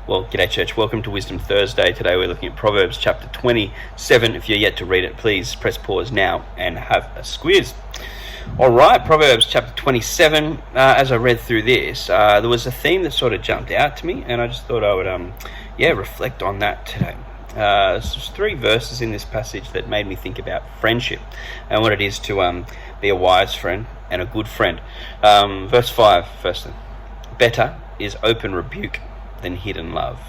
Well, g'day church, welcome to Wisdom Thursday. Today we're looking at Proverbs chapter 27. If you're yet to read it, please press pause now and have a squiz. Alright, Proverbs chapter 27. As I read through this, there was a theme that sort of jumped out to me, and I just thought I would reflect on that today. There's 3 verses in this passage that made me think about friendship and what it is to be a wise friend and a good friend. Verse 5, firstly. Better is open rebuke than hidden love.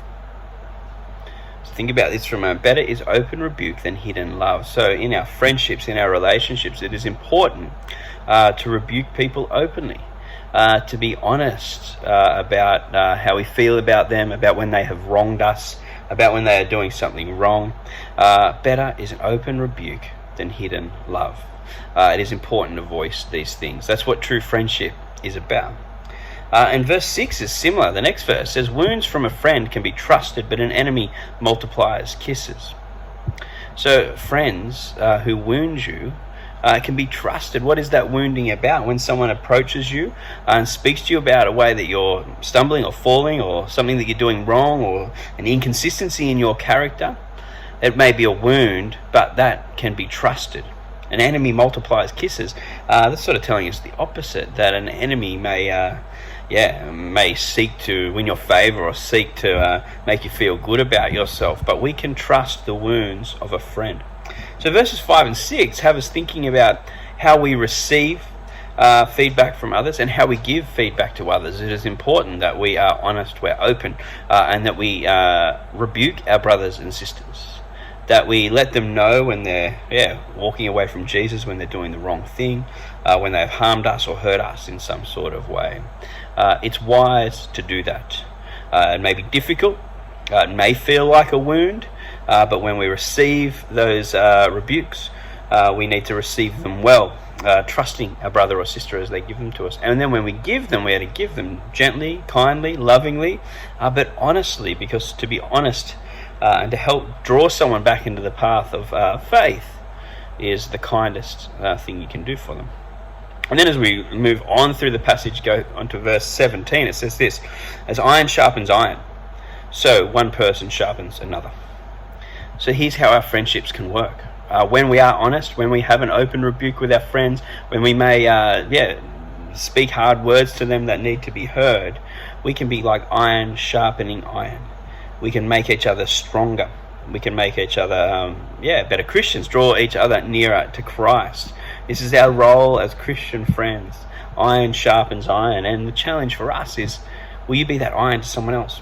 So think about this for a moment. Better is open rebuke than hidden love. So in our friendships, in our relationships, it is important to rebuke people openly, to be honest about how we feel about them, about when they have wronged us, about when they are doing something wrong. Better is an open rebuke than hidden love. It is important to voice these things. That's what true friendship is about. And verse 6 is similar. The next verse says, wounds from a friend can be trusted, but an enemy multiplies kisses. So friends who wound you can be trusted. What is that wounding about? When someone approaches you and speaks to you about a way that you're stumbling or falling, or something that you're doing wrong, or an inconsistency in your character, it may be a wound, but that can be trusted. An enemy multiplies kisses. That's sort of telling us the opposite, that an enemy may seek to win your favour or seek to make you feel good about yourself, but we can trust the wounds of a friend. So verses 5 and 6 have us thinking about how we receive feedback from others and how we give feedback to others. It is important that we are honest, we're open, and that we rebuke our brothers and sisters. That we let them know when they're walking away from Jesus, when they're doing the wrong thing, when they have harmed us or hurt us in some sort of way. It's wise to do that. It may be difficult, it may feel like a wound, but when we receive those rebukes, we need to receive them well, trusting our brother or sister as they give them to us. And then when we give them, we are to give them gently, kindly, lovingly, but honestly, because to be honest and to help draw someone back into the path of faith is the kindest thing you can do for them. And then as we move on through the passage, go on to verse 17, it says this: as iron sharpens iron, so one person sharpens another. So here's how our friendships can work. When we are honest, when we have an open rebuke with our friends, when we may speak hard words to them that need to be heard, we can be like iron sharpening iron. We can make each other stronger. We can make each other better Christians, draw each other nearer to Christ. This is our role as Christian friends. Iron sharpens iron. And the challenge for us is, will you be that iron to someone else?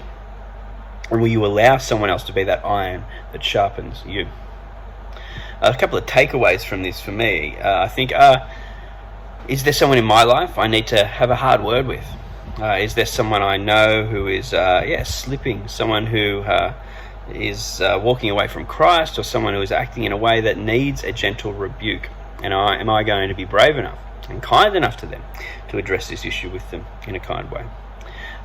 And will you allow someone else to be that iron that sharpens you? A couple of takeaways from this for me, I think, is there someone in my life I need to have a hard word with? Is there someone I know who is slipping, someone who is walking away from Christ, or someone who is acting in a way that needs a gentle rebuke? And am I going to be brave enough and kind enough to them to address this issue with them in a kind way?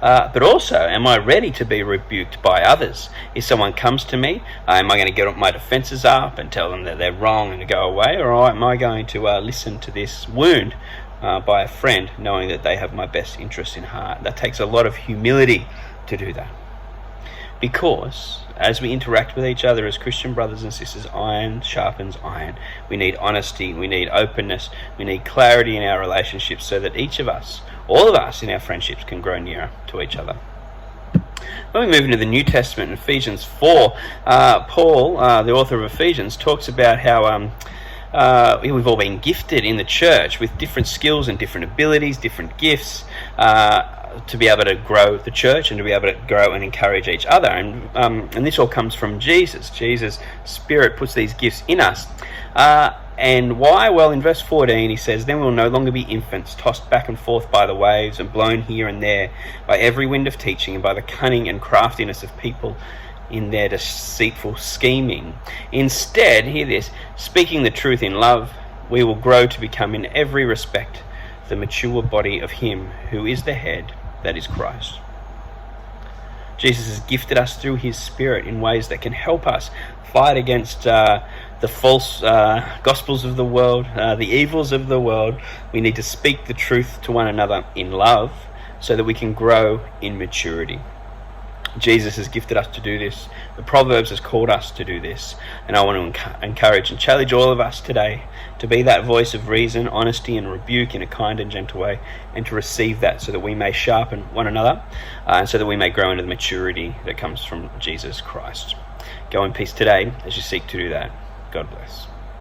But also, am I ready to be rebuked by others? If someone comes to me, am I going to get my defences up and tell them that they're wrong and to go away? Or am I going to listen to this wound by a friend, knowing that they have my best interests in heart? That takes a lot of humility to do that. Because as we interact with each other as Christian brothers and sisters, iron sharpens iron. We need honesty, we need openness, we need clarity in our relationships so that each of us, all of us in our friendships, can grow nearer to each other. When we move into the New Testament, in Ephesians 4, Paul, the author of Ephesians, talks about how we've all been gifted in the church with different skills and different abilities, different gifts, to be able to grow the church and to be able to grow and encourage each other. And this all comes from Jesus. Jesus' Spirit puts these gifts in us. And why? Well, in verse 14 he says, then we'll no longer be infants, tossed back and forth by the waves and blown here and there by every wind of teaching and by the cunning and craftiness of people in their deceitful scheming. Instead, hear this, speaking the truth in love, we will grow to become in every respect the mature body of him who is the head, that is Christ. Jesus has gifted us through his Spirit in ways that can help us fight against the false gospels of the world, the evils of the world. We need to speak the truth to one another in love so that we can grow in maturity. Jesus has gifted us to do this. The Proverbs has called us to do this. And I want to encourage and challenge all of us today to be that voice of reason, honesty, and rebuke in a kind and gentle way, and to receive that so that we may sharpen one another, and so that we may grow into the maturity that comes from Jesus Christ. Go in peace today as you seek to do that. God bless.